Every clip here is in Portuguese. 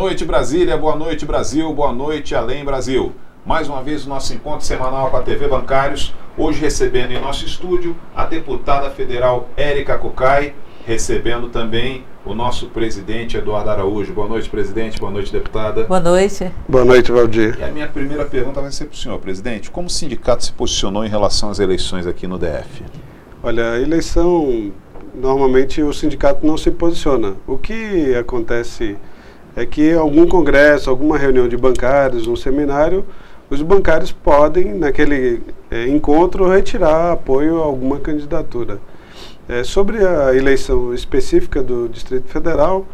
noite, Brasília, boa noite, Brasil, boa noite, Além Brasil. Mais uma vez o nosso encontro semanal com a TV Bancários, hoje recebendo em nosso estúdio a deputada federal Érica Cocai, recebendo também o nosso presidente Eduardo Araújo. Boa noite, presidente, boa noite, deputada. Boa noite. Boa noite, Valdir. E a minha primeira pergunta vai ser para o senhor, presidente. Como o sindicato se posicionou em relação às eleições aqui no DF? Olha, a eleição, normalmente o sindicato não se posiciona. O que acontece é que algum congresso, alguma reunião de bancários, um seminário, os bancários podem, naquele encontro, retirar apoio a alguma candidatura. Sobre a eleição específica do Distrito Federal,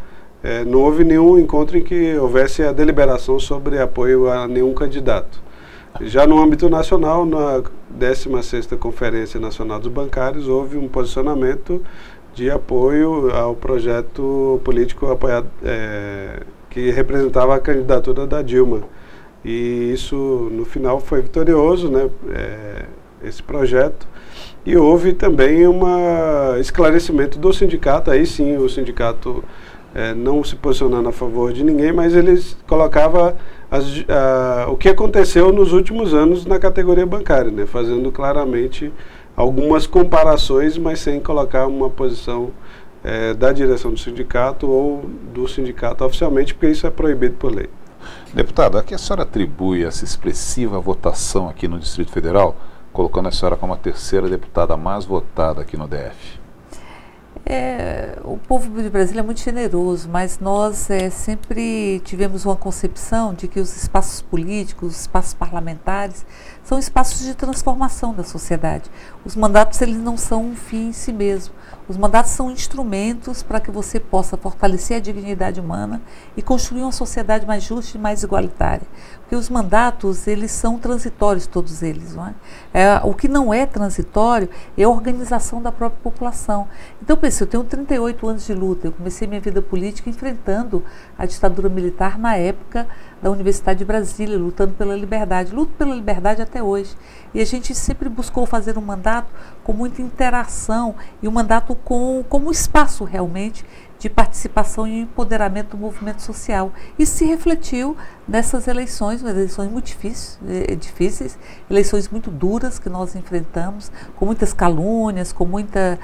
não houve nenhum encontro em que houvesse a deliberação sobre apoio a nenhum candidato. Já no âmbito nacional, na 16ª Conferência Nacional dos Bancários, houve um posicionamento de apoio ao projeto político apoiado, que representava a candidatura da Dilma. E isso, no final, foi vitorioso, né, esse projeto. E houve também um esclarecimento do sindicato, aí sim o sindicato não se posicionando a favor de ninguém, mas eles colocavam o que aconteceu nos últimos anos na categoria bancária, né, fazendo claramente algumas comparações, mas sem colocar uma posição da direção do sindicato ou do sindicato oficialmente, porque isso é proibido por lei. Deputado, a que a senhora atribui essa expressiva votação aqui no Distrito Federal, colocando a senhora como a terceira deputada mais votada aqui no DF? O povo de Brasília é muito generoso, mas nós sempre tivemos uma concepção de que os espaços políticos, os espaços parlamentares, são espaços de transformação da sociedade. Os mandatos, eles não são um fim em si mesmo. Os mandatos são instrumentos para que você possa fortalecer a dignidade humana e construir uma sociedade mais justa e mais igualitária. Porque os mandatos, eles são transitórios, todos eles, não é? O que não é transitório é a organização da própria população. Então, eu tenho 38 anos de luta, eu comecei minha vida política enfrentando a ditadura militar na época da Universidade de Brasília, lutando pela liberdade. Luto pela liberdade até hoje. E a gente sempre buscou fazer um mandato com muita interação e um mandato como espaço realmente de participação e empoderamento do movimento social. Isso se refletiu nessas eleições muito difíceis, eleições muito duras que nós enfrentamos, com muitas calúnias, com muitas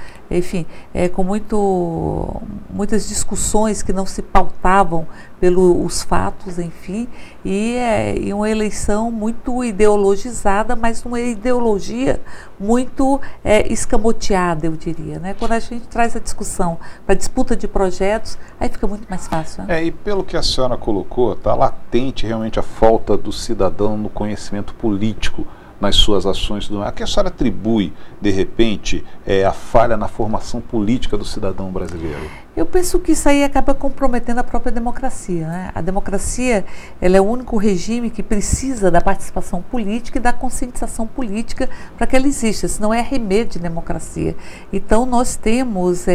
discussões que não se pautavam pelos fatos, enfim, e uma eleição muito ideologizada, mas uma ideologia muito escamoteada, eu diria, né? Quando a gente traz a discussão para a disputa de projetos, aí fica muito mais fácil. Né? E pelo que a senhora colocou, está latente realmente a falta do cidadão no conhecimento político nas suas ações. A que a senhora atribui, de repente, a falha na formação política do cidadão brasileiro? Eu penso que isso aí acaba comprometendo a própria democracia. Né? A democracia, ela é o único regime que precisa da participação política e da conscientização política para que ela exista, senão é remédio de democracia. Então nós temos,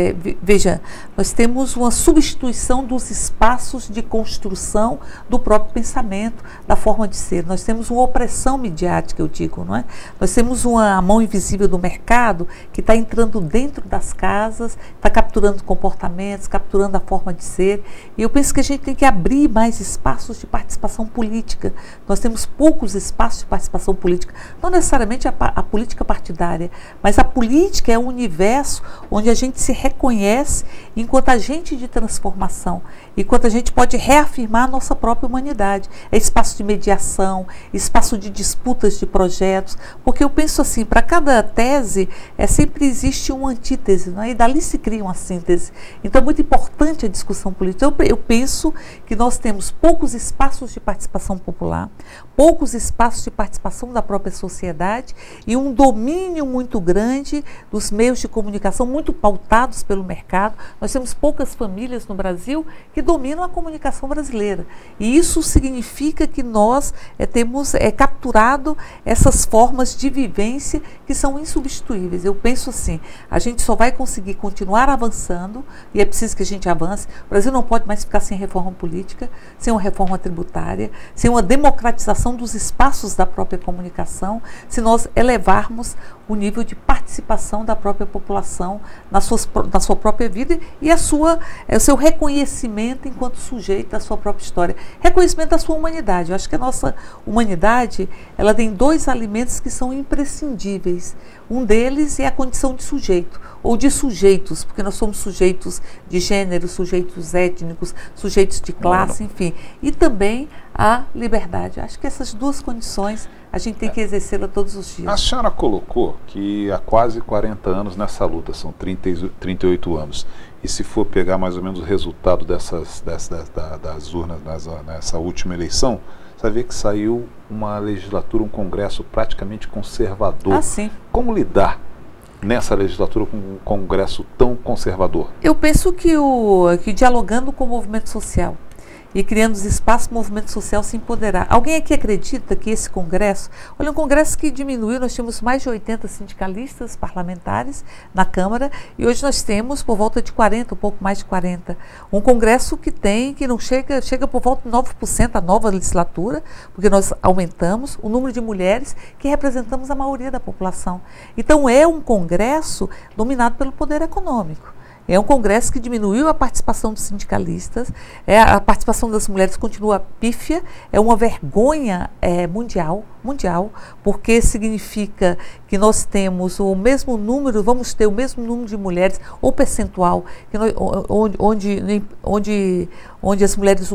nós temos uma substituição dos espaços de construção do próprio pensamento, da forma de ser. Nós temos uma opressão midiática, eu digo, não é? Nós temos a mão invisível do mercado que está entrando dentro das casas, está capturando comportamentos, capturando a forma de ser, e eu penso que a gente tem que abrir mais espaços de participação política. Nós temos poucos espaços de participação política, não necessariamente a política partidária, mas a política é um universo onde a gente se reconhece enquanto agente de transformação, enquanto a gente pode reafirmar a nossa própria humanidade. É espaço de mediação, espaço de disputas de projetos, porque eu penso assim, para cada tese sempre existe uma antítese, não é? E dali se cria uma síntese. Então é muito importante a discussão política. Eu penso que nós temos poucos espaços de participação popular, poucos espaços de participação da própria sociedade e um domínio muito grande dos meios de comunicação, muito pautados pelo mercado. Nós temos poucas famílias no Brasil que dominam a comunicação brasileira. E isso significa que nós temos capturado essas formas de vivência que são insubstituíveis. Eu penso assim, a gente só vai conseguir continuar avançando, e é preciso que a gente avance. O Brasil não pode mais ficar sem reforma política, sem uma reforma tributária, sem uma democratização dos espaços da própria comunicação, se nós elevarmos o nível de participação participação da própria população na sua própria vida e o seu reconhecimento enquanto sujeito da sua própria história. Reconhecimento da sua humanidade. Eu acho que a nossa humanidade, ela tem dois alimentos que são imprescindíveis. Um deles é a condição de sujeito, ou de sujeitos, porque nós somos sujeitos de gênero, sujeitos étnicos, sujeitos de classe, enfim. E também a liberdade. Acho que essas duas condições a gente tem que exercê-la todos os dias. A senhora colocou que há quase 40 anos nessa luta, são 38 anos. E se for pegar mais ou menos o resultado das urnas nessa última eleição, você vai ver que saiu uma legislatura, um Congresso praticamente conservador. Ah, sim. Como lidar nessa legislatura com um Congresso tão conservador? Eu penso que dialogando com o movimento social e criando os espaços para o movimento social se empoderar. Alguém aqui acredita que esse Congresso, olha, um Congresso que diminuiu, nós tínhamos mais de 80 sindicalistas parlamentares na Câmara e hoje nós temos por volta de 40, um pouco mais de 40. Um Congresso que não chega por volta de 9% a nova legislatura, porque nós aumentamos o número de mulheres que representamos a maioria da população. Então é um Congresso dominado pelo poder econômico. É um Congresso que diminuiu a participação dos sindicalistas, a participação das mulheres continua pífia, é uma vergonha mundial, porque significa que nós temos o mesmo número, vamos ter o mesmo número de mulheres, ou percentual, que nós, onde as mulheres,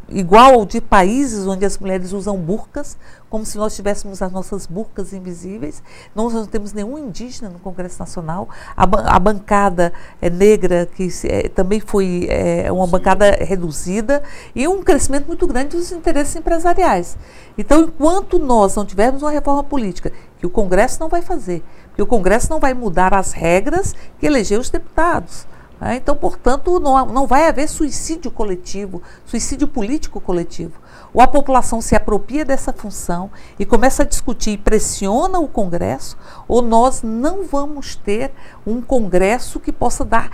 igual ao de países onde as mulheres usam burcas, como se nós tivéssemos as nossas burcas invisíveis. Nós não temos nenhum indígena no Congresso Nacional. A bancada negra, que também foi uma bancada reduzida, e um crescimento muito grande dos interesses empresariais. Então, enquanto nós não tivermos uma reforma política, que o Congresso não vai fazer, que o Congresso não vai mudar as regras que elegeu os deputados. Então, portanto, não vai haver suicídio coletivo, suicídio político coletivo. Ou a população se apropria dessa função e começa a discutir e pressiona o Congresso, ou nós não vamos ter um Congresso que possa dar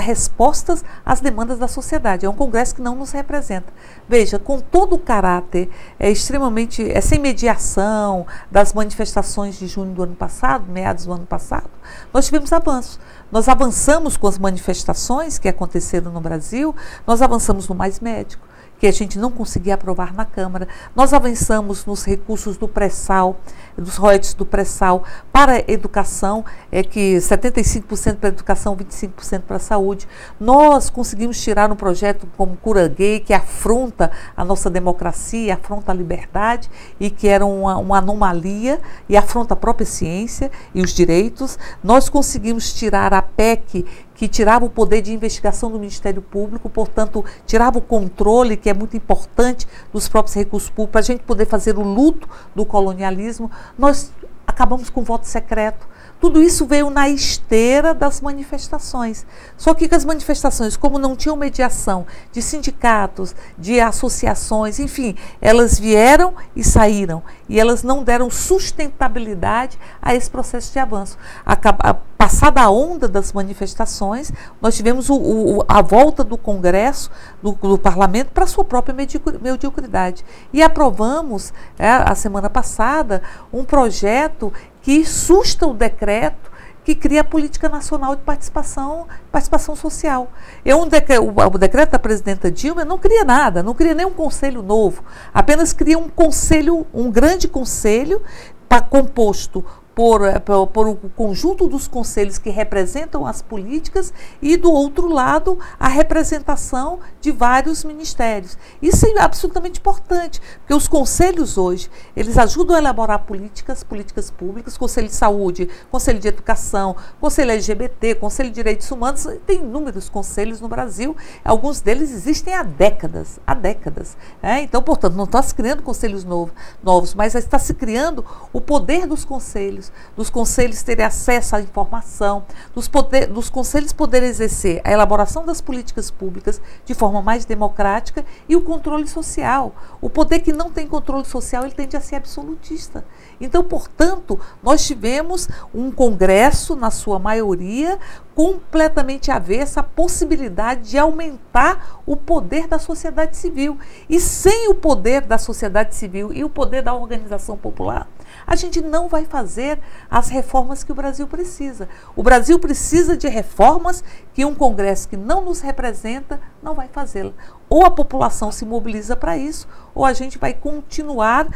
respostas às demandas da sociedade. É um Congresso que não nos representa. Veja, com todo o caráter extremamente, sem mediação das manifestações de junho do ano passado, meados do ano passado, nós tivemos avanços. Nós avançamos com as manifestações que aconteceram no Brasil, nós avançamos no Mais Médico, que a gente não conseguia aprovar na Câmara. Nós avançamos nos recursos do pré-sal, dos royalties do pré-sal para a educação, que 75% para a educação, 25% para a saúde. Nós conseguimos tirar um projeto como Cura Gay, que afronta a nossa democracia, afronta a liberdade, e que era uma anomalia, e afronta a própria ciência e os direitos. Nós conseguimos tirar a PEC, que tirava o poder de investigação do Ministério Público, portanto, tirava o controle, que é muito importante, dos próprios recursos públicos, para a gente poder fazer o luto do colonialismo. Nós acabamos com o voto secreto. Tudo isso veio na esteira das manifestações. Só que as manifestações, como não tinham mediação de sindicatos, de associações, enfim, elas vieram e saíram. E elas não deram sustentabilidade a esse processo de avanço. Passada a onda das manifestações, nós tivemos a volta do Congresso, do Parlamento, para a sua própria mediocridade. E aprovamos, a semana passada, um projeto que susta o decreto que cria a Política Nacional de Participação Social. O decreto da presidenta Dilma não cria nada, não cria nenhum conselho novo, apenas cria um grande conselho composto por o conjunto dos conselhos que representam as políticas e, do outro lado, a representação de vários ministérios. Isso é absolutamente importante, porque os conselhos hoje, eles ajudam a elaborar políticas públicas, Conselho de Saúde, Conselho de Educação, Conselho LGBT, Conselho de Direitos Humanos, tem inúmeros conselhos no Brasil, alguns deles existem há décadas. Então, portanto, não está se criando conselhos novos, mas está se criando o poder dos conselhos terem acesso à informação, dos conselhos poderem exercer a elaboração das políticas públicas de forma mais democrática e o controle social. O poder que não tem controle social, ele tende a ser absolutista. Então, portanto, nós tivemos um Congresso, na sua maioria, completamente avessa à possibilidade de aumentar o poder da sociedade civil. E sem o poder da sociedade civil e o poder da organização popular, a gente não vai fazer as reformas que o Brasil precisa. O Brasil precisa de reformas que um Congresso que não nos representa não vai fazê-la. Ou a população se mobiliza para isso, ou a gente vai continuar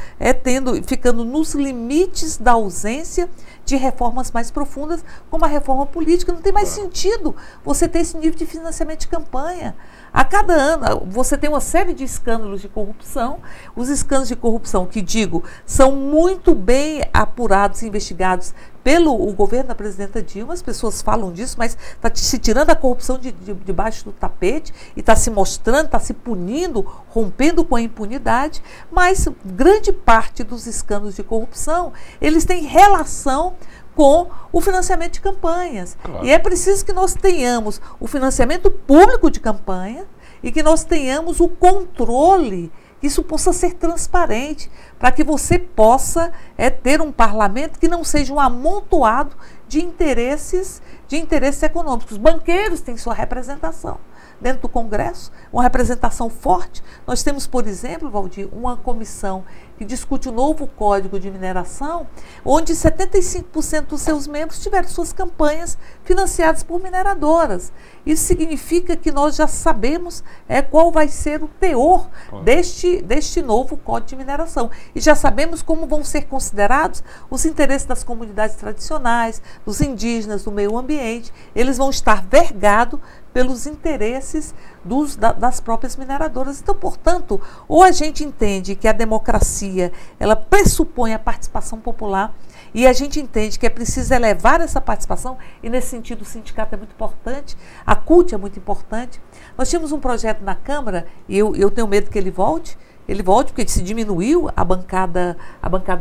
ficando nos limites da ausência de reformas mais profundas, como a reforma política. Não tem mais sentido você ter esse nível de financiamento de campanha. A cada ano, você tem uma série de escândalos de corrupção. Os escândalos de corrupção, que digo, são muito bem apurados e investigados pelo governo da presidenta Dilma. As pessoas falam disso, mas está se tirando a corrupção debaixo do tapete e está se mostrando, está se punindo, rompendo com a impunidade. Mas grande parte dos escândalos de corrupção, eles têm relação com o financiamento de campanhas. Claro. E é preciso que nós tenhamos o financiamento público de campanha e que nós tenhamos o controle, que isso possa ser transparente, para que você possa ter um parlamento que não seja um amontoado de interesses econômicos. Os banqueiros têm sua representação dentro do Congresso, uma representação forte. Nós temos, por exemplo, Valdir, uma comissão que discute o novo Código de Mineração, onde 75% dos seus membros tiveram suas campanhas financiadas por mineradoras. Isso significa que nós já sabemos qual vai ser o teor deste novo Código de Mineração. E já sabemos como vão ser considerados os interesses das comunidades tradicionais, dos indígenas, do meio ambiente. Eles vão estar vergados pelos interesses das próprias mineradoras. Então, portanto, ou a gente entende que a democracia ela pressupõe a participação popular, e a gente entende que é preciso elevar essa participação, e nesse sentido o sindicato é muito importante, a CUT é muito importante. Nós tínhamos um projeto na Câmara, e eu tenho medo que ele volte, porque se diminuiu a bancada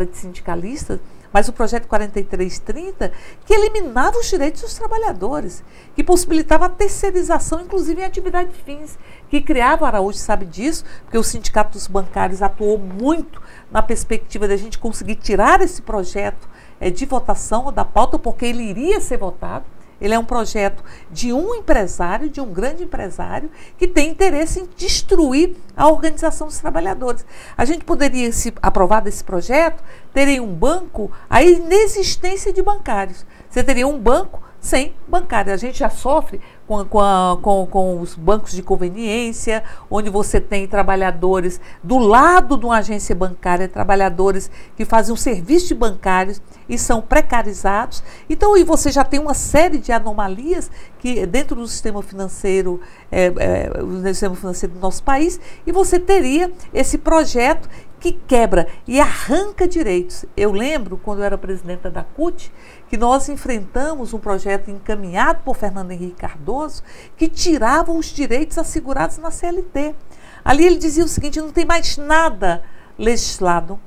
de sindicalistas, mas o projeto 4330, que eliminava os direitos dos trabalhadores, que possibilitava a terceirização, inclusive em atividade de fins, que criava, o Araújo sabe disso, porque o Sindicato dos Bancários atuou muito na perspectiva de a gente conseguir tirar esse projeto de votação da pauta, porque ele iria ser votado. Ele é um projeto de um empresário, de um grande empresário, que tem interesse em destruir a organização dos trabalhadores. A gente poderia, se aprovar desse projeto, ter um banco a inexistência de bancários. Você teria um banco sem bancário. A gente já sofre com os bancos de conveniência, onde você tem trabalhadores do lado de uma agência bancária, trabalhadores que fazem um serviço de bancários e são precarizados. Então, e você já tem uma série de anomalias que dentro do sistema financeiro, do nosso país, e você teria esse projeto que quebra e arranca direitos. Eu lembro, quando eu era presidenta da CUT, que nós enfrentamos um projeto encaminhado por Fernando Henrique Cardoso, que tirava os direitos assegurados na CLT. Ali ele dizia o seguinte: não tem mais nada legislado,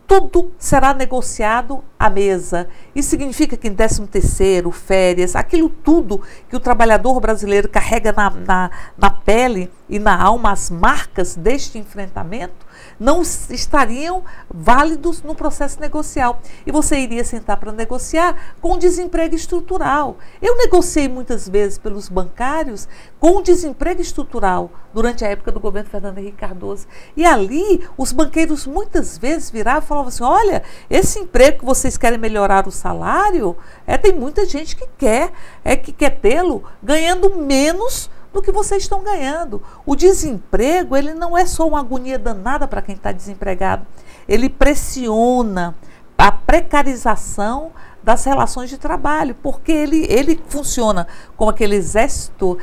tudo será negociado à mesa. Isso significa que em 13º, férias, aquilo tudo que o trabalhador brasileiro carrega na pele e na alma, as marcas deste enfrentamento, não estariam válidos no processo negocial. E você iria sentar para negociar com desemprego estrutural. Eu negociei muitas vezes pelos bancários com desemprego estrutural durante a época do governo Fernando Henrique Cardoso. E ali os banqueiros muitas vezes viravam e falavam assim: olha, esse emprego que vocês querem melhorar o salário, tem muita gente que quer tê-lo ganhando menos do que vocês estão ganhando. O desemprego, ele não é só uma agonia danada para quem está desempregado. Ele pressiona a precarização das relações de trabalho, porque ele funciona como aquele exército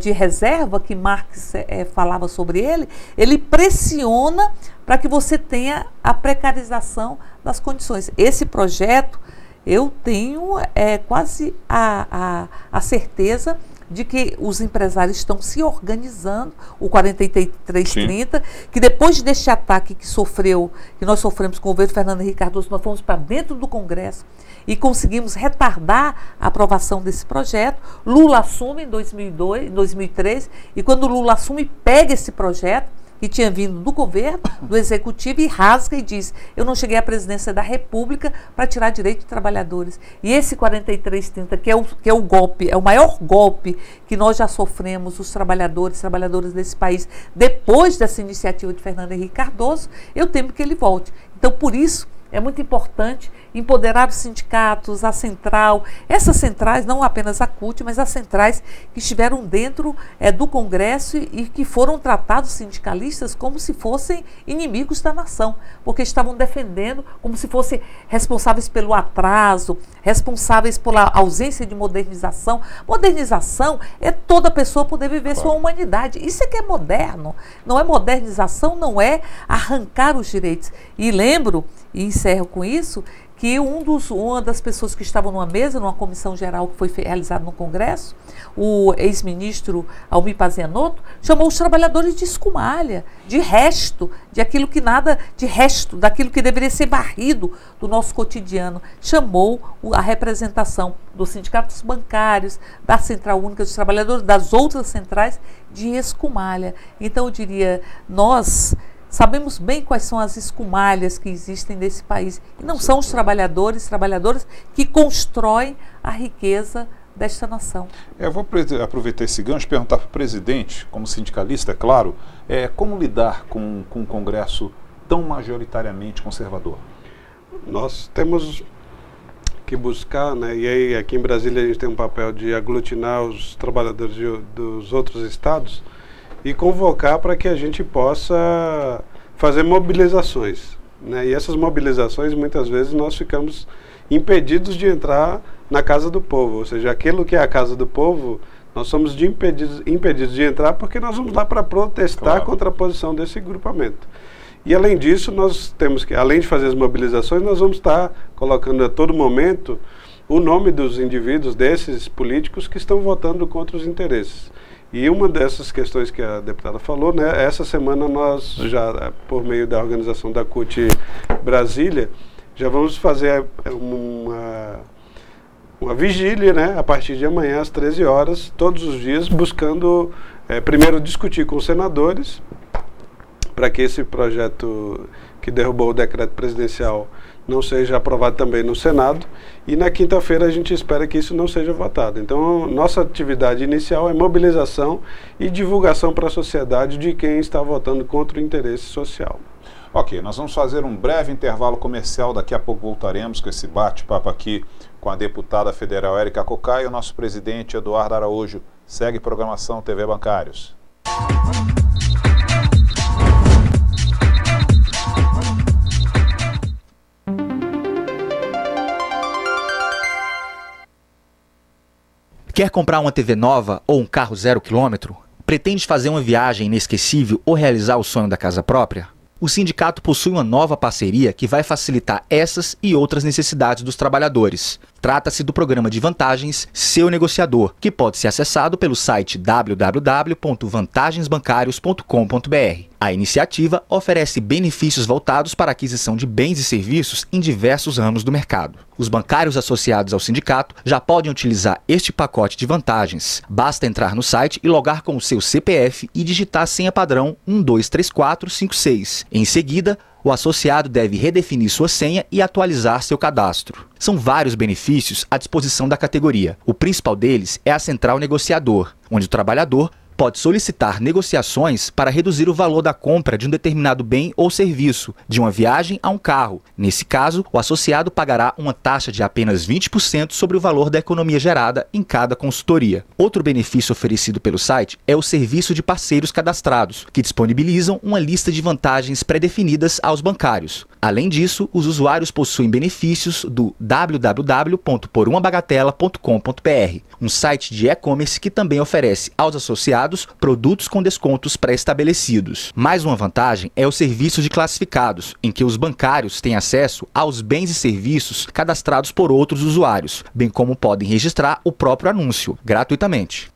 de reserva que Marx falava sobre ele pressiona para que você tenha a precarização das condições. Esse projeto, eu tenho quase a certeza de que os empresários estão se organizando, o 4330, que depois deste ataque que nós sofremos com o governo Fernando Henrique Cardoso, nós fomos para dentro do Congresso e conseguimos retardar a aprovação desse projeto. Lula assume em 2003, e quando Lula assume, pega esse projeto que tinha vindo do governo, do executivo, e rasga e diz: eu não cheguei à presidência da República para tirar direito de trabalhadores. E esse 4330, que é o golpe, é o maior golpe que nós já sofremos, os trabalhadoras desse país, depois dessa iniciativa de Fernando Henrique Cardoso, eu temo que ele volte. Então, por isso, É muito importante empoderar os sindicatos, a central, essas centrais, não apenas a CUT, mas as centrais que estiveram dentro do Congresso e que foram tratados sindicalistas como se fossem inimigos da nação, porque estavam defendendo como se fossem responsáveis pelo atraso, responsáveis pela ausência de modernização. Modernização é toda pessoa poder viver sua humanidade. Isso é que é moderno. Não é modernização, não é arrancar os direitos. E lembro, e encerro com isso, que uma das pessoas que estavam numa mesa, numa comissão geral que foi realizada no Congresso, o ex-ministro Almir Pazianotto, chamou os trabalhadores de escumalha, de resto, daquilo que deveria ser varrido do nosso cotidiano. Chamou a representação dos sindicatos bancários, da Central Única dos Trabalhadores, das outras centrais, de escumalha. Então eu diria, nós sabemos bem quais são as escumalhas que existem nesse país. E não são os trabalhadoras que constroem a riqueza desta nação. Eu vou aproveitar esse gancho e perguntar para o presidente, como sindicalista, é claro, como lidar com um Congresso tão majoritariamente conservador? Nós temos que buscar, né, e aí aqui em Brasília a gente tem um papel de aglutinar os trabalhadores dos outros estados e convocar para que a gente possa fazer mobilizações, né? E essas mobilizações, muitas vezes, nós ficamos impedidos de entrar na Casa do Povo, ou seja, aquilo que é a Casa do Povo, nós somos impedidos de entrar porque nós vamos lá para protestar contra a posição desse grupamento. E além disso, nós temos que, além de fazer as mobilizações, nós vamos estar colocando a todo momento o nome dos indivíduos, desses políticos que estão votando contra os interesses. E uma dessas questões que a deputada falou, né, essa semana nós já, por meio da organização da CUT Brasília, já vamos fazer uma vigília, né, a partir de amanhã às 13 horas, todos os dias, buscando primeiro discutir com os senadores, para que esse projeto que derrubou o decreto presidencial não seja aprovado também no Senado, e na quinta-feira a gente espera que isso não seja votado. Então, nossa atividade inicial é mobilização e divulgação para a sociedade de quem está votando contra o interesse social. Ok, nós vamos fazer um breve intervalo comercial, daqui a pouco voltaremos com esse bate-papo aqui com a deputada federal Érica Cocai e o nosso presidente Eduardo Araújo. Segue programação TV Bancários. Quer comprar uma TV nova ou um carro 0 km? Pretende fazer uma viagem inesquecível ou realizar o sonho da casa própria? O sindicato possui uma nova parceria que vai facilitar essas e outras necessidades dos trabalhadores. Trata-se do programa de vantagens Seu Negociador, que pode ser acessado pelo site www.vantagensbancarios.com.br. A iniciativa oferece benefícios voltados para a aquisição de bens e serviços em diversos ramos do mercado. Os bancários associados ao sindicato já podem utilizar este pacote de vantagens. Basta entrar no site e logar com o seu CPF e digitar a senha padrão 123456. Em seguida, o associado deve redefinir sua senha e atualizar seu cadastro. São vários benefícios à disposição da categoria. O principal deles é a Central Negociador, onde o trabalhador pode solicitar negociações para reduzir o valor da compra de um determinado bem ou serviço, de uma viagem a um carro. Nesse caso, o associado pagará uma taxa de apenas 20% sobre o valor da economia gerada em cada consultoria. Outro benefício oferecido pelo site é o serviço de parceiros cadastrados, que disponibilizam uma lista de vantagens pré-definidas aos bancários. Além disso, os usuários possuem benefícios do www.porumabagatela.com.br, um site de e-commerce que também oferece aos associados produtos com descontos pré-estabelecidos. Mais uma vantagem é o serviço de classificados, em que os bancários têm acesso aos bens e serviços cadastrados por outros usuários, bem como podem registrar o próprio anúncio, gratuitamente.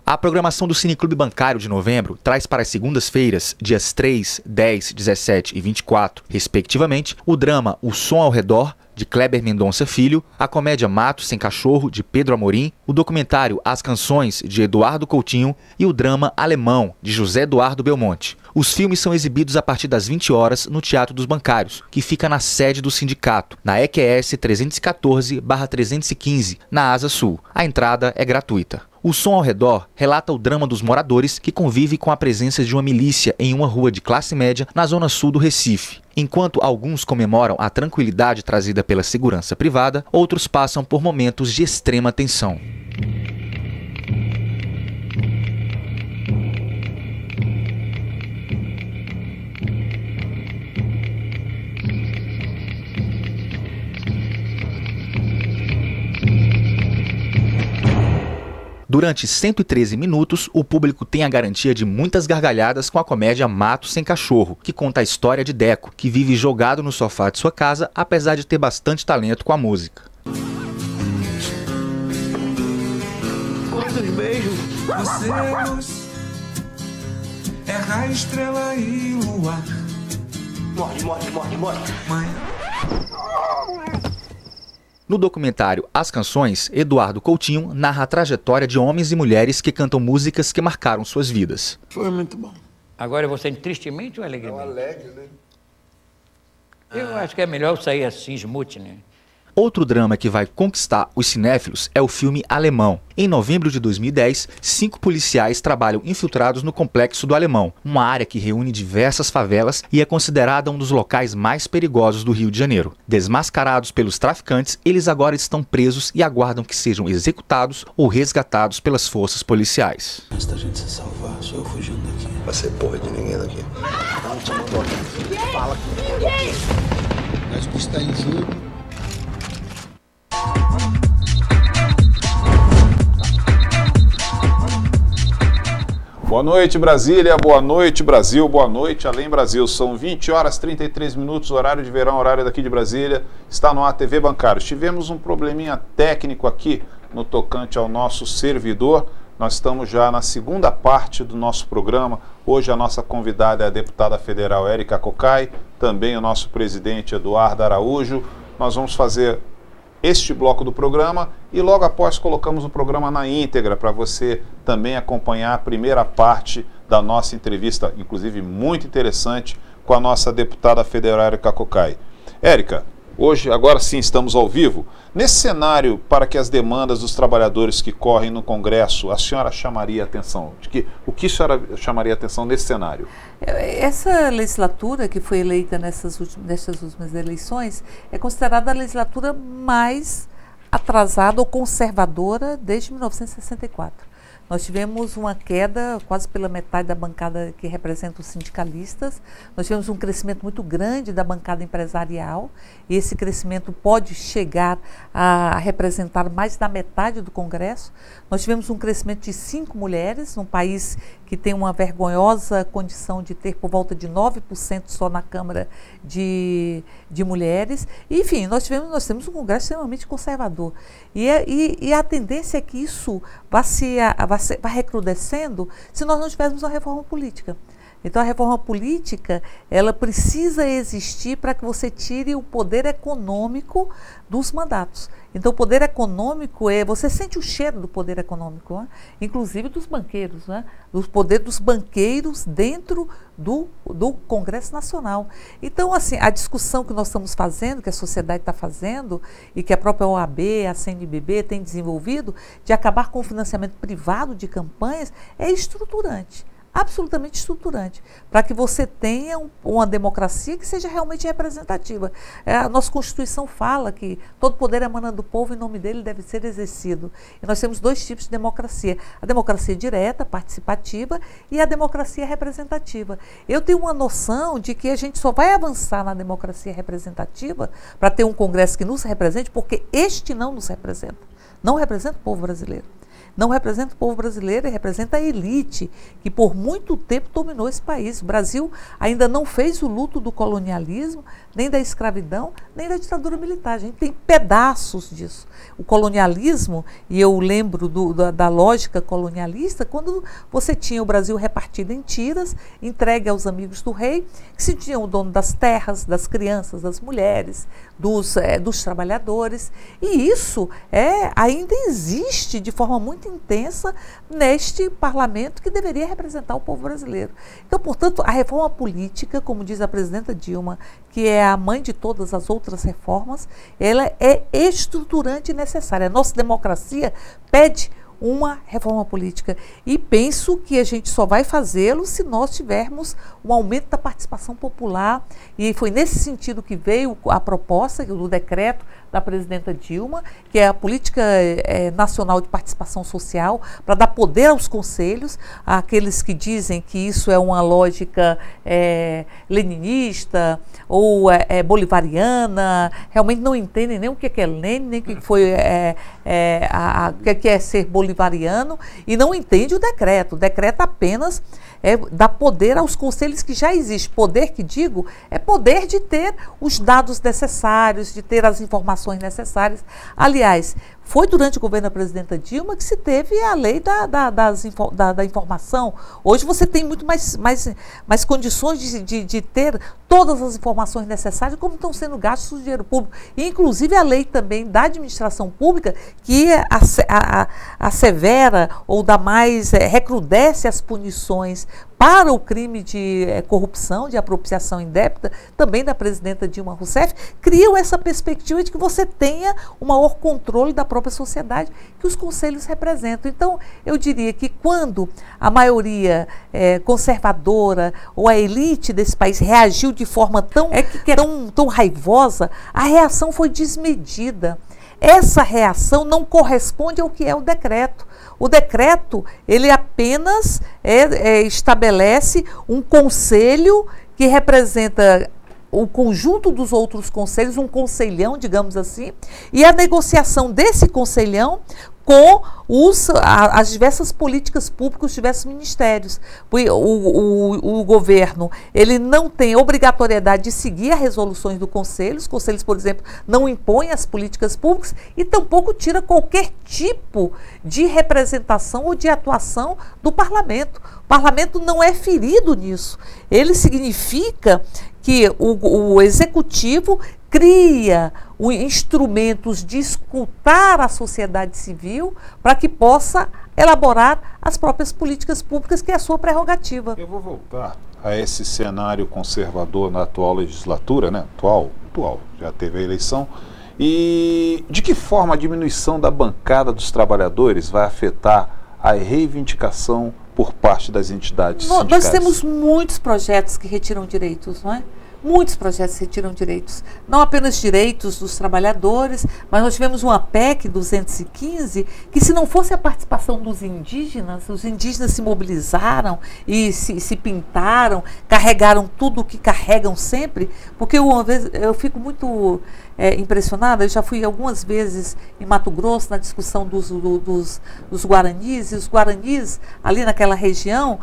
A programação do Cineclube Bancário de novembro traz para as segundas-feiras, dias 3, 10, 17 e 24, respectivamente, o drama O Som ao Redor, de Kleber Mendonça Filho, a comédia Mato Sem Cachorro, de Pedro Amorim, o documentário As Canções, de Eduardo Coutinho e o drama Alemão, de José Eduardo Belmonte. Os filmes são exibidos a partir das 20 horas no Teatro dos Bancários, que fica na sede do sindicato, na EQS 314/315, na Asa Sul. A entrada é gratuita. O som ao redor relata o drama dos moradores que convivem com a presença de uma milícia em uma rua de classe média na zona sul do Recife. Enquanto alguns comemoram a tranquilidade trazida pela segurança privada, outros passam por momentos de extrema tensão. Durante 113 minutos, o público tem a garantia de muitas gargalhadas com a comédia Mato Sem Cachorro, que conta a história de Deco, que vive jogado no sofá de sua casa, apesar de ter bastante talento com a música. Quantos beijos você é raio, estrela e luar. Morde, morde, morde, morde. Mãe. No documentário As Canções, Eduardo Coutinho narra a trajetória de homens e mulheres que cantam músicas que marcaram suas vidas. Foi muito bom. Agora você tristemente ou alegremente? É alegre, né? Eu acho que é melhor eu sair assim, smooth, né? Outro drama que vai conquistar os cinéfilos é o filme Alemão. Em novembro de 2010, 5 policiais trabalham infiltrados no Complexo do Alemão, uma área que reúne diversas favelas e é considerada um dos locais mais perigosos do Rio de Janeiro. Desmascarados pelos traficantes, eles agora estão presos e aguardam que sejam executados ou resgatados pelas forças policiais. Antes da gente se salvar, sou eu fugindo daqui. Vai ser porra de ninguém daqui. Fala. Mas o que está em jogo... Boa noite, Brasília, boa noite, Brasil, boa noite, Além Brasil. São 20 horas e 33 minutos, horário de verão, horário daqui de Brasília. Está no ar TV Bancários. Tivemos um probleminha técnico aqui no tocante ao nosso servidor. Nós estamos já na segunda parte do nosso programa. Hoje a nossa convidada é a deputada federal Érica Cocai, também o nosso presidente Eduardo Araújo. Nós vamos fazer este bloco do programa e logo após colocamos o programa na íntegra para você também acompanhar a primeira parte da nossa entrevista, inclusive muito interessante, com a nossa deputada federal Érica Cocai. Érica, hoje, agora sim, estamos ao vivo. Nesse cenário, para que as demandas dos trabalhadores que correm no Congresso, a senhora chamaria atenção? O que a senhora chamaria atenção nesse cenário? Essa legislatura que foi eleita nessas últimas eleições é considerada a legislatura mais atrasada ou conservadora desde 1964. Nós tivemos uma queda quase pela metade da bancada que representa os sindicalistas. Nós tivemos um crescimento muito grande da bancada empresarial e esse crescimento pode chegar a representar mais da metade do Congresso. Nós tivemos um crescimento de 5 mulheres, num país que tem uma vergonhosa condição de ter por volta de 9% só na Câmara de mulheres. E, enfim, nós temos um Congresso extremamente conservador. E a tendência é que isso vai recrudescendo se nós não tivermos uma reforma política. Então a reforma política, ela precisa existir para que você tire o poder econômico dos mandatos. Então o poder econômico você sente o cheiro do poder econômico, né? Inclusive dos banqueiros, né? Do poder dos banqueiros dentro do Congresso Nacional. Então assim, a discussão que nós estamos fazendo, que a sociedade está fazendo e que a própria OAB, a CNBB tem desenvolvido, de acabar com o financiamento privado de campanhas, é estruturante. Absolutamente estruturante, para que você tenha uma democracia que seja realmente representativa. A nossa Constituição fala que todo poder emana do povo e em nome dele deve ser exercido. E nós temos 2 tipos de democracia, a democracia direta, participativa, e a democracia representativa. Eu tenho uma noção de que a gente só vai avançar na democracia representativa para ter um Congresso que nos represente, porque este não nos representa, não representa o povo brasileiro. Não representa o povo brasileiro, representa a elite que por muito tempo dominou esse país. O Brasil ainda não fez o luto do colonialismo, nem da escravidão, nem da ditadura militar. A gente tem pedaços disso. O colonialismo, e eu lembro da lógica colonialista, quando você tinha o Brasil repartido em tiras, entregue aos amigos do rei, que se tinham o dono das terras, das crianças, das mulheres, dos trabalhadores. E isso ainda existe de forma muito intensa neste parlamento que deveria representar o povo brasileiro. Então, portanto, a reforma política, como diz a presidenta Dilma, que é a mãe de todas as outras reformas, ela é estruturante e necessária. A nossa democracia pede uma reforma política. E penso que a gente só vai fazê-lo se nós tivermos um aumento da participação popular. E foi nesse sentido que veio a proposta do decreto da presidenta Dilma, que é a Política Nacional de Participação Social, para dar poder aos conselhos, àqueles que dizem que isso é uma lógica leninista ou bolivariana, realmente não entendem nem o que é Lenin, nem o que foi o que é ser bolivariano, e não entende o decreto. O decreto apenas dá poder aos conselhos que já existem. Poder que digo é poder de ter os dados necessários, de ter as informações necessárias. Aliás, foi durante o governo da presidenta Dilma que se teve a lei da informação. Hoje você tem muito mais condições de ter todas as informações necessárias, como estão sendo gastos o dinheiro público. E, inclusive, a lei também da administração pública, que assevera ou dá mais, recrudesce as punições para o crime de corrupção, de apropriação indébita, também da presidenta Dilma Rousseff, criam essa perspectiva de que você tenha um maior controle da própria sociedade que os conselhos representam. Então, eu diria que quando a maioria conservadora ou a elite desse país reagiu de forma tão raivosa, a reação foi desmedida. Essa reação não corresponde ao que é o decreto. O decreto, ele apenas estabelece um conselho que representa o conjunto dos outros conselhos, um conselhão, digamos assim, e a negociação desse conselhão com as diversas políticas públicas, os diversos ministérios. O governo, ele não tem obrigatoriedade de seguir as resoluções do conselho. Os conselhos, por exemplo, não impõem as políticas públicas e tampouco tira qualquer tipo de representação ou de atuação do parlamento. O parlamento não é ferido nisso. Ele significa que o executivo cria instrumentos de escutar a sociedade civil para que possa elaborar as próprias políticas públicas, que é a sua prerrogativa. Eu vou voltar a esse cenário conservador na atual legislatura, né? Atual, já teve a eleição. E de que forma a diminuição da bancada dos trabalhadores vai afetar a reivindicação por parte das entidades sindicais? Nós temos muitos projetos que retiram direitos, não é? Muitos projetos retiram direitos, não apenas direitos dos trabalhadores, mas nós tivemos uma PEC 215, que se não fosse a participação dos indígenas, os indígenas se mobilizaram e se pintaram, carregaram tudo o que carregam sempre, porque uma vez eu fico muito impressionada. Eu já fui algumas vezes em Mato Grosso na discussão dos Guaranis, e os Guaranis, ali naquela região,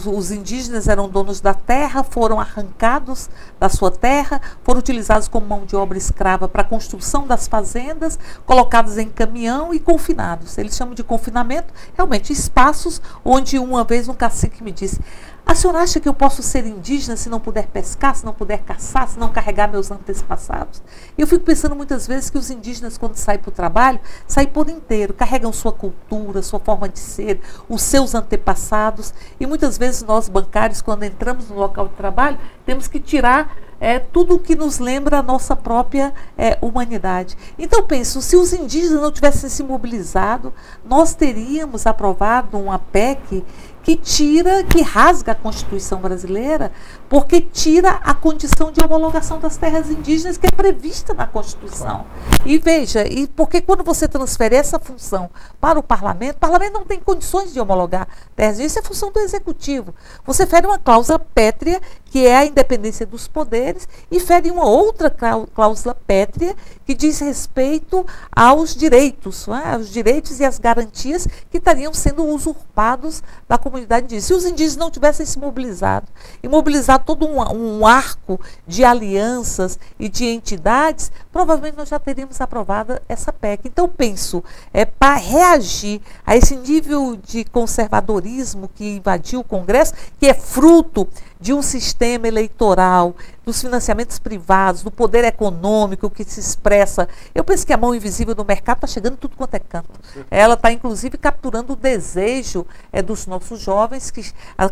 os indígenas eram donos da terra, foram arrancados da sua terra, foram utilizados como mão de obra escrava para a construção das fazendas, colocados em caminhão e confinados. Eles chamam de confinamento, realmente, espaços onde uma vez um cacique me disse: a senhora acha que eu posso ser indígena se não puder pescar, se não puder caçar, se não carregar meus antepassados? E eu fico pensando muitas vezes que os indígenas, quando saem para o trabalho, saem por inteiro, carregam sua cultura, sua forma de ser, os seus antepassados. E muitas vezes nós, bancários, quando entramos no local de trabalho, temos que tirar tudo o que nos lembra a nossa própria humanidade. Então, penso, se os indígenas não tivessem se mobilizado, nós teríamos aprovado uma PEC que rasga a Constituição brasileira, porque tira a condição de homologação das terras indígenas que é prevista na Constituição. E veja, porque quando você transfere essa função para o parlamento não tem condições de homologar terras indígenas, isso é função do executivo. Você fere uma cláusula pétrea, que é a independência dos poderes, e fere uma outra cláusula pétrea, que diz respeito aos direitos, os direitos e as garantias que estariam sendo usurpados da comunidade indígena. Se os indígenas não tivessem se mobilizado, e mobilizado todo um arco de alianças e de entidades, provavelmente nós já teríamos aprovado essa PEC. Então, penso, para reagir a esse nível de conservadorismo que invadiu o Congresso, que é fruto de um sistema eleitoral, dos financiamentos privados, do poder econômico que se expressa. Eu penso que a mão invisível do mercado está chegando tudo quanto é canto. Ela está, inclusive, capturando o desejo dos nossos jovens,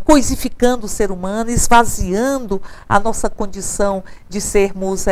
coisificando o ser humano, esvaziando a nossa condição de sermos,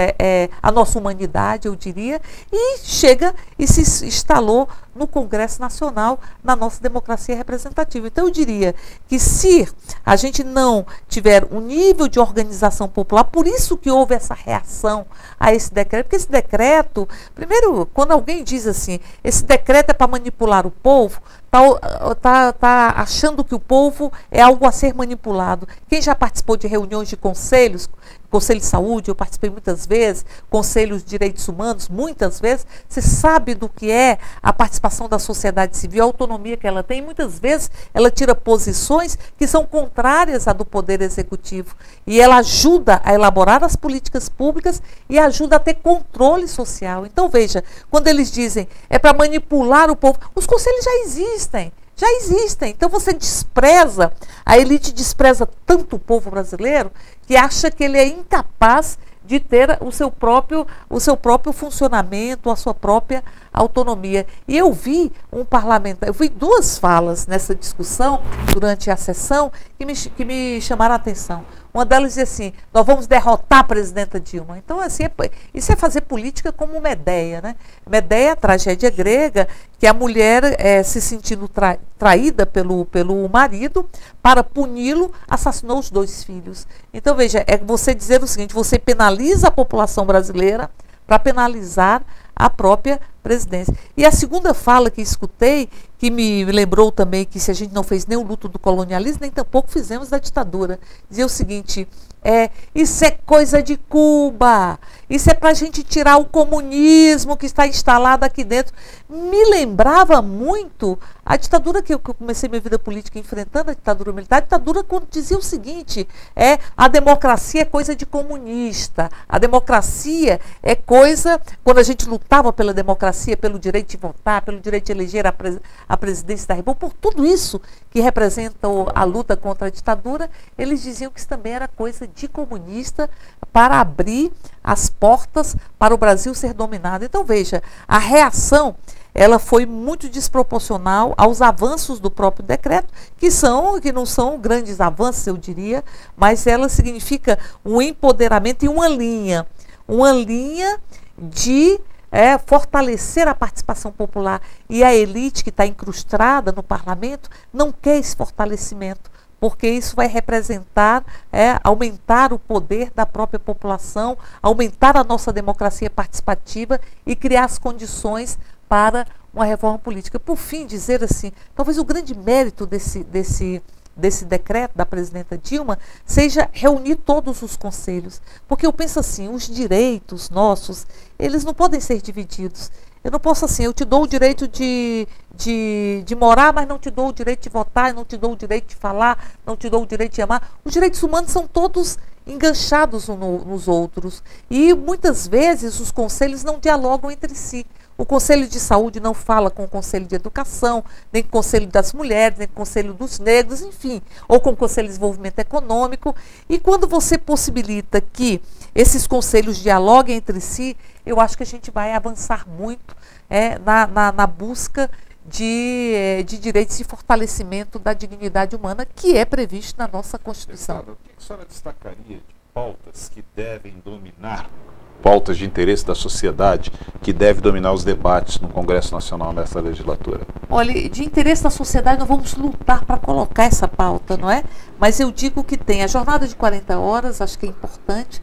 a nossa humanidade, eu diria, e chega e se instalou no Congresso Nacional, na nossa democracia representativa. Então eu diria que se a gente não tiver um nível de organização popular, por isso que houve essa reação a esse decreto, porque esse decreto, primeiro, quando alguém diz assim, esse decreto é para manipular o povo, tá achando que o povo é algo a ser manipulado. Quem já participou de reuniões de conselhos, Conselho de Saúde, eu participei muitas vezes, Conselhos de Direitos Humanos, muitas vezes, você sabe do que é a participação da sociedade civil, a autonomia que ela tem, muitas vezes ela tira posições que são contrárias à do Poder Executivo, e ela ajuda a elaborar as políticas públicas e ajuda a ter controle social. Então veja, quando eles dizem é para manipular o povo, os conselhos já existem. Já existem. Então você despreza, a elite despreza tanto o povo brasileiro que acha que ele é incapaz de ter o seu próprio funcionamento, a sua própria autonomia. E eu vi um parlamentar, eu vi duas falas nessa discussão durante a sessão que me chamaram a atenção. Uma delas dizia assim, nós vamos derrotar a presidenta Dilma. Então, assim, isso é fazer política como Medeia, né? Medeia, a tragédia grega, que a mulher, se sentindo traída pelo marido, para puni-lo, assassinou os 2 filhos. Então, veja, é você dizer o seguinte, você penaliza a população brasileira para penalizar a própria presidência. E a segunda fala que escutei, que me lembrou também que se a gente não fez nem o luto do colonialismo, nem tampouco fizemos da ditadura. Dizia o seguinte, isso é coisa de Cuba, isso é para a gente tirar o comunismo que está instalado aqui dentro. Me lembrava muito a ditadura que eu comecei minha vida política enfrentando, a ditadura militar. A ditadura quando dizia o seguinte, a democracia é coisa de comunista, a democracia é coisa, quando a gente lutava pela democracia, pelo direito de votar, pelo direito de eleger a presidência da República, por tudo isso que representa a luta contra a ditadura, eles diziam que isso também era coisa de comunista para abrir as portas para o Brasil ser dominado. Então veja, a reação ela foi muito desproporcional aos avanços do próprio decreto, que não são grandes avanços, eu diria, mas ela significa um empoderamento e uma linha de fortalecer a participação popular. E a elite que está incrustada no parlamento não quer esse fortalecimento, porque isso vai representar, aumentar o poder da própria população, aumentar a nossa democracia participativa e criar as condições para uma reforma política. Por fim, dizer assim, talvez o grande mérito desse decreto da presidenta Dilma seja reunir todos os conselhos, porque eu penso assim, os direitos nossos, eles não podem ser divididos. Eu não posso assim, eu te dou o direito de morar, mas não te dou o direito de votar, não te dou o direito de falar, não te dou o direito de amar. Os direitos humanos são todos enganchados nos outros. E muitas vezes os conselhos não dialogam entre si. O Conselho de Saúde não fala com o Conselho de Educação, nem com o Conselho das Mulheres, nem com o Conselho dos Negros, enfim, ou com o Conselho de Desenvolvimento Econômico. E quando você possibilita que esses conselhos dialoguem entre si, eu acho que a gente vai avançar muito na busca de direitos e fortalecimento da dignidade humana, que é previsto na nossa Constituição. O que a senhora destacaria de pautas que devem dominar, pautas de interesse da sociedade, que deve dominar os debates no Congresso Nacional nessa legislatura? Olha, de interesse da sociedade nós vamos lutar para colocar essa pauta, não é? Mas eu digo que tem a jornada de 40 horas, acho que é importante,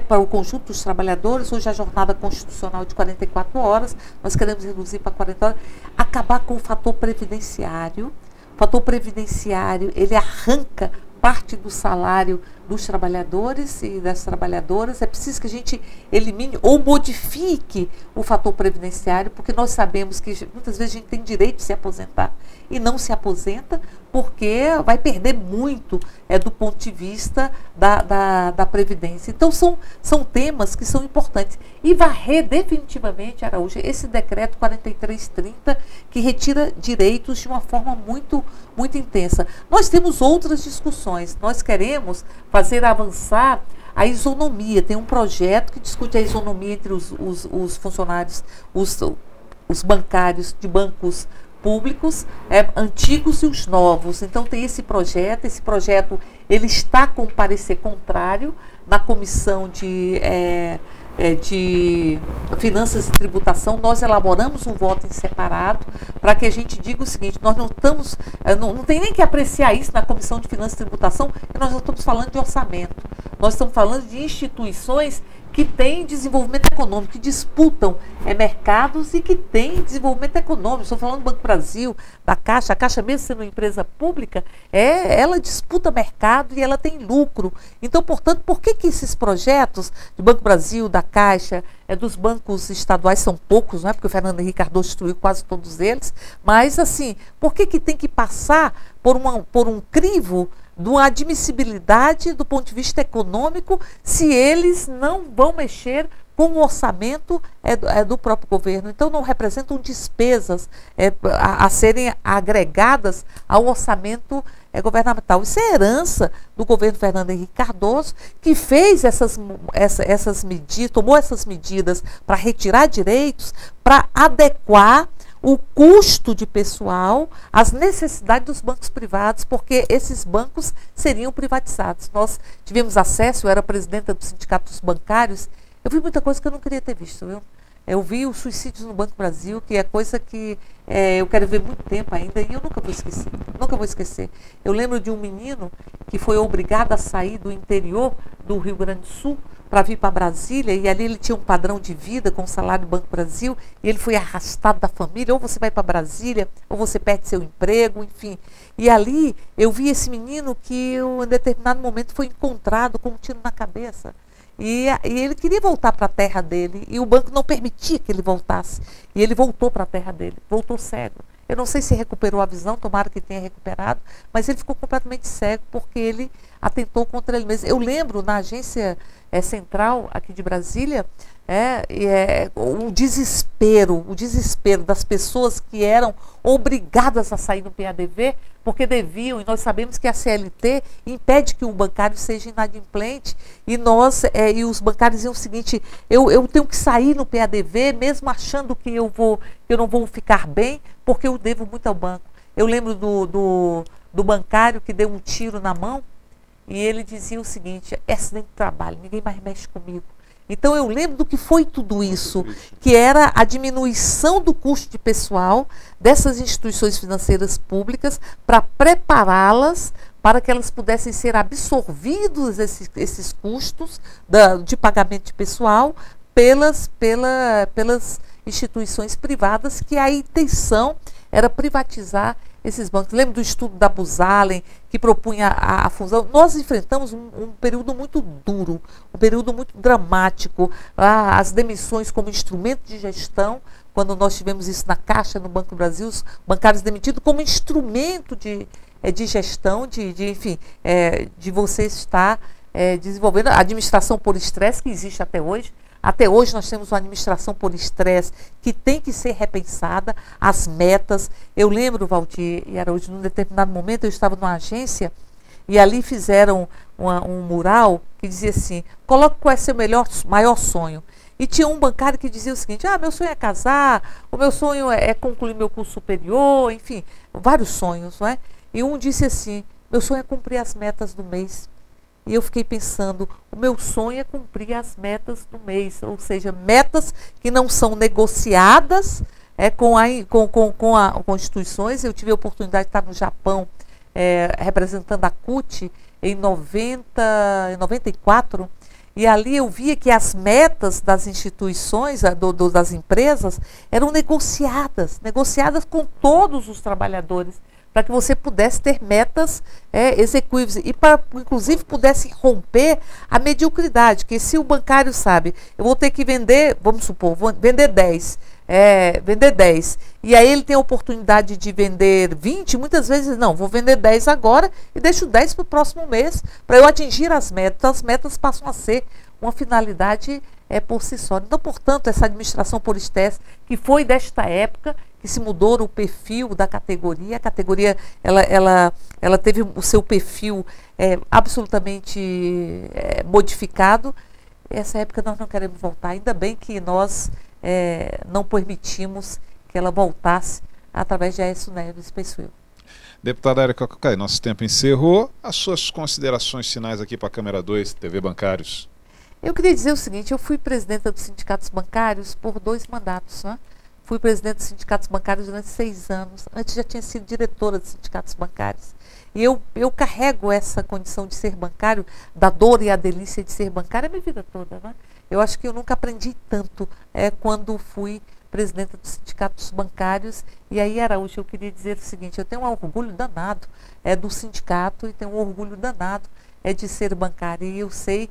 para o conjunto dos trabalhadores. Hoje a jornada constitucional de 44 horas, nós queremos reduzir para 40 horas. Acabar com o fator previdenciário. O fator previdenciário, ele arranca parte do salário dos trabalhadores e das trabalhadoras. É preciso que a gente elimine ou modifique o fator previdenciário, porque nós sabemos que muitas vezes a gente tem direito de se aposentar e não se aposenta porque vai perder muito do ponto de vista da Previdência. Então são temas que são importantes. E varrer definitivamente, Araújo, esse decreto 4330 que retira direitos de uma forma muito, muito intensa. Nós temos outras discussões. Nós queremos fazer avançar a isonomia. Tem um projeto que discute a isonomia entre os funcionários, os bancários de bancos públicos, antigos e os novos. Então tem esse projeto ele está com parecer contrário na comissão de Finanças e Tributação, nós elaboramos um voto em separado para que a gente diga o seguinte: nós não estamos, não tem nem que apreciar isso na Comissão de Finanças e Tributação, porque nós já estamos falando de orçamento, nós estamos falando de instituições que têm desenvolvimento econômico, que disputam mercados e que têm desenvolvimento econômico. Estou falando do Banco Brasil, da Caixa. A Caixa, mesmo sendo uma empresa pública, ela disputa mercado e ela tem lucro. Então, portanto, por que esses projetos do Banco Brasil, da Caixa, dos bancos estaduais são poucos, não é? Porque o Fernando Henrique Cardoso destruiu quase todos eles, mas assim, por que tem que passar por um crivo de uma admissibilidade do ponto de vista econômico, se eles não vão mexer com o orçamento do próprio governo? Então não representam despesas a serem agregadas ao orçamento governamental. Isso é herança do governo Fernando Henrique Cardoso, que fez essas medidas, tomou essas medidas para retirar direitos, para adequar o custo de pessoal às necessidades dos bancos privados, porque esses bancos seriam privatizados. Nós tivemos acesso, eu era presidenta do Sindicato dos Bancários, eu vi muita coisa que eu não queria ter visto, viu? Eu vi os suicídios no Banco Brasil, que é coisa que eu quero ver muito tempo ainda, e eu nunca vou esquecer, nunca vou esquecer. Eu lembro de um menino que foi obrigado a sair do interior do Rio Grande do Sul para vir para Brasília, e ali ele tinha um padrão de vida com o salário do Banco Brasil, e ele foi arrastado da família, ou você vai para Brasília, ou você perde seu emprego, enfim. E ali eu vi esse menino que em determinado momento foi encontrado com um tiro na cabeça. E ele queria voltar para a terra dele, e o banco não permitia que ele voltasse. E ele voltou para a terra dele, voltou cego. Eu não sei se recuperou a visão, tomara que tenha recuperado, mas ele ficou completamente cego porque ele atentou contra ele mesmo. Eu lembro na agência central aqui de Brasília, o desespero das pessoas que eram obrigadas a sair do PADV, porque deviam, e nós sabemos que a CLT impede que o bancário seja inadimplente, e os bancários diziam o seguinte: eu tenho que sair no PADV, mesmo achando que eu não vou ficar bem, porque eu devo muito ao banco. Eu lembro do bancário que deu um tiro na mão, e ele dizia o seguinte: é acidente de trabalho, ninguém mais mexe comigo. Então eu lembro do que foi tudo isso, que era a diminuição do custo de pessoal dessas instituições financeiras públicas para prepará-las para que elas pudessem ser absorvidos esses custos de pagamento de pessoal pelas instituições privadas, que a intenção era privatizar esses bancos. Lembro do estudo da Buzalen, que propunha a fusão. Nós enfrentamos um período muito duro, um período muito dramático. As demissões como instrumento de gestão, quando nós tivemos isso na Caixa, no Banco Brasil, os bancários demitidos como instrumento de gestão, de você estar desenvolvendo a administração por estresse, que existe até hoje. Até hoje nós temos uma administração por estresse que tem que ser repensada, as metas. Eu lembro, Valdir e Araújo, num determinado momento eu estava numa agência e ali fizeram um mural que dizia assim: coloque qual é seu maior sonho. E tinha um bancário que dizia o seguinte: meu sonho é casar, o meu sonho é concluir meu curso superior, enfim, vários sonhos, não é? E um disse assim: meu sonho é cumprir as metas do mês. E eu fiquei pensando, o meu sonho é cumprir as metas do mês, ou seja, metas que não são negociadas com instituições. Eu tive a oportunidade de estar no Japão representando a CUT em 94, e ali eu via que as metas das instituições, das empresas, eram negociadas com todos os trabalhadores, para que você pudesse ter metas execuíveis e para, inclusive, pudesse romper a mediocridade, que se o bancário sabe, eu vou ter que vender, vamos supor, vou vender 10, e aí ele tem a oportunidade de vender 20, muitas vezes não, vou vender 10 agora e deixo 10 para o próximo mês, para eu atingir as metas passam a ser uma finalidade por si só. Então, portanto, essa administração por estresse, que foi desta época, que se mudou o perfil da categoria. A categoria ela teve o seu perfil absolutamente modificado. Essa época nós não queremos voltar. Ainda bem que nós não permitimos que ela voltasse através de Aécio Neves, penso eu. Deputada Érica Cocai, nosso tempo encerrou. As suas considerações finais aqui para a Câmara 2, TV Bancários. Eu queria dizer o seguinte, eu fui presidenta dos sindicatos bancários por 2 mandatos, né? Fui presidente dos sindicatos bancários durante 6 anos. Antes já tinha sido diretora dos sindicatos bancários. E eu carrego essa condição de ser bancário, da dor e a delícia de ser bancário a minha vida toda, né? Eu acho que eu nunca aprendi tanto quando fui presidenta dos sindicatos bancários. E aí, Araújo, eu queria dizer o seguinte, eu tenho um orgulho danado do sindicato e tenho um orgulho danado de ser bancária. E eu sei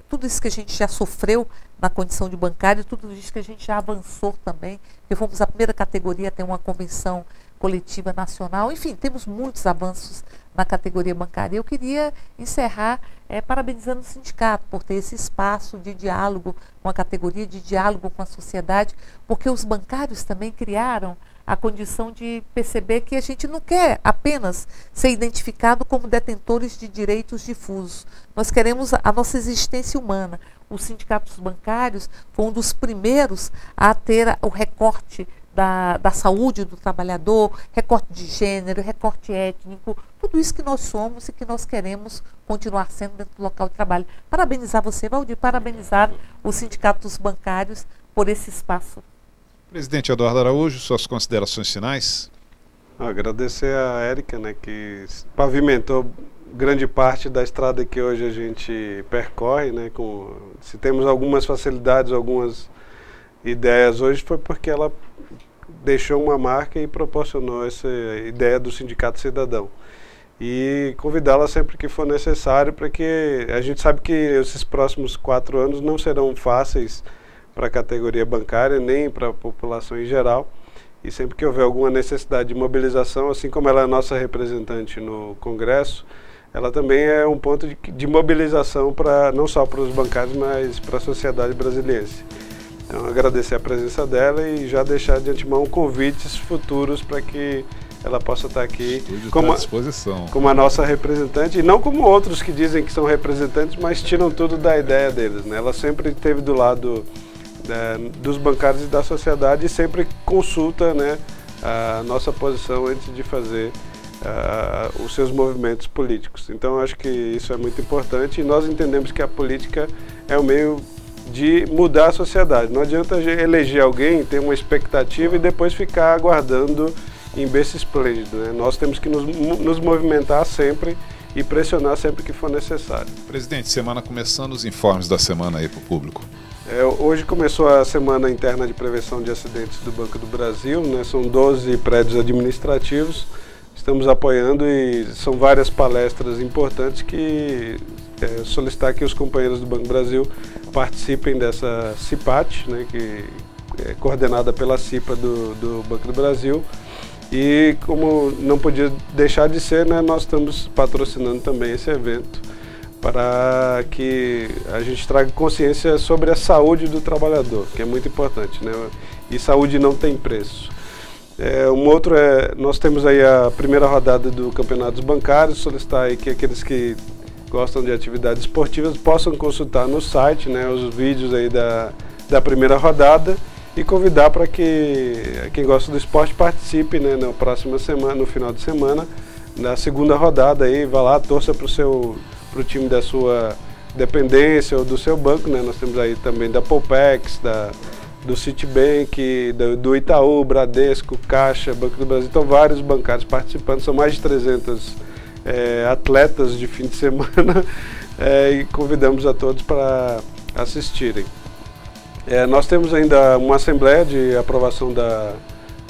tudo isso que a gente já sofreu na condição de bancário, tudo isso que a gente já avançou também, que fomos a primeira categoria a ter uma convenção coletiva nacional. Enfim, temos muitos avanços na categoria bancária. Eu queria encerrar parabenizando o sindicato por ter esse espaço de diálogo com a categoria, de diálogo com a sociedade, porque os bancários também criaram a condição de perceber que a gente não quer apenas ser identificado como detentores de direitos difusos. Nós queremos a nossa existência humana. Os sindicatos bancários foram um dos primeiros a ter o recorte da saúde do trabalhador, recorte de gênero, recorte étnico, tudo isso que nós somos e que nós queremos continuar sendo dentro do local de trabalho. Parabenizar você, Valdir, parabenizar os sindicatos bancários por esse espaço. Presidente Eduardo Araújo, suas considerações finais? Agradecer a Érica, né, que pavimentou grande parte da estrada que hoje a gente percorre, né, se temos algumas facilidades, algumas ideias hoje, foi porque ela deixou uma marca e proporcionou essa ideia do Sindicato Cidadão. E convidá-la sempre que for necessário, para que a gente sabe que esses próximos 4 anos não serão fáceis para a categoria bancária, nem para a população em geral. E sempre que houver alguma necessidade de mobilização, assim como ela é nossa representante no Congresso, ela também é um ponto de mobilização não só para os bancários, mas para a sociedade brasileira. Então, agradecer a presença dela e já deixar de antemão convites futuros para que ela possa estar aqui como a nossa representante, e não como outros que dizem que são representantes, mas tiram tudo da ideia deles, né? Ela sempre esteve do lado dos bancários e da sociedade e sempre consulta, né, a nossa posição antes de fazer os seus movimentos políticos. Então, acho que isso é muito importante e nós entendemos que a política é o meio de mudar a sociedade. Não adianta eleger alguém, ter uma expectativa e depois ficar aguardando em berço esplêndido, né? Nós temos que nos movimentar sempre e pressionar sempre que for necessário. Presidente, semana começando, os informes da semana aí para o público. Hoje começou a Semana Interna de Prevenção de Acidentes do Banco do Brasil, né? São 12 prédios administrativos, estamos apoiando e são várias palestras importantes que solicitar que os companheiros do Banco do Brasil participem dessa CIPAT, né, que é coordenada pela CIPA do Banco do Brasil. E como não podia deixar de ser, né, nós estamos patrocinando também esse evento para que a gente traga consciência sobre a saúde do trabalhador, que é muito importante, né? E saúde não tem preço. Nós temos aí a primeira rodada do Campeonato dos Bancários, solicitar aí que aqueles que gostam de atividades esportivas possam consultar no site, né, os vídeos aí da primeira rodada e convidar para que quem gosta do esporte participe, né, na próxima semana, no final de semana, na segunda rodada aí, vá lá, torça para o time da sua dependência ou do seu banco, né? Nós temos aí também da Poupex, do Citibank, do Itaú, Bradesco, Caixa, Banco do Brasil, então vários bancários participando, são mais de 300 atletas de fim de semana e convidamos a todos para assistirem. Nós temos ainda uma assembleia de aprovação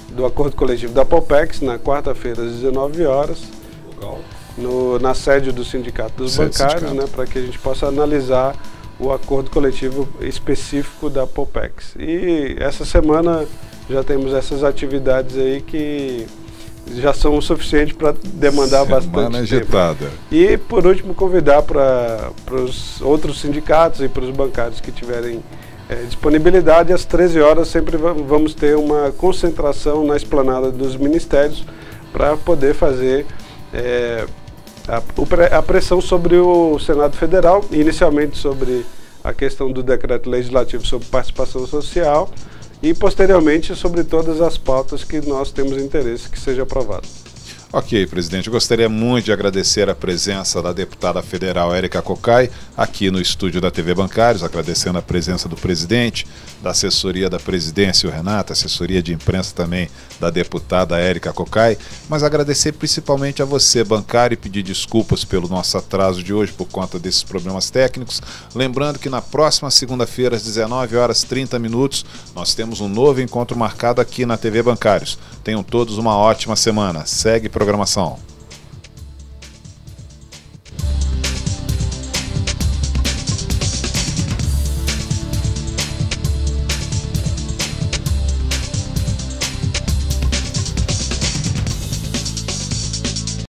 do acordo coletivo da Poupex na quarta-feira às 19 horas, na sede do Sindicato dos Bancários, né, para que a gente possa analisar o acordo coletivo específico da Poupex. E essa semana já temos essas atividades aí que já são o suficiente para demandar bastante agitada. Tempo. E, por último, convidar para os outros sindicatos e para os bancários que tiverem disponibilidade, às 13 horas sempre vamos ter uma concentração na esplanada dos ministérios para poder fazer a pressão sobre o Senado Federal, inicialmente sobre a questão do decreto legislativo sobre participação social e posteriormente sobre todas as pautas que nós temos interesse que seja aprovado. Ok, presidente, eu gostaria muito de agradecer a presença da deputada federal Érica Cocai aqui no estúdio da TV Bancários, agradecendo a presença do presidente, da assessoria da presidência, o Renato, assessoria de imprensa também da deputada Érica Cocai, mas agradecer principalmente a você, bancário, e pedir desculpas pelo nosso atraso de hoje por conta desses problemas técnicos. Lembrando que na próxima segunda-feira, às 19h30, nós temos um novo encontro marcado aqui na TV Bancários. Tenham todos uma ótima semana. Segue programação.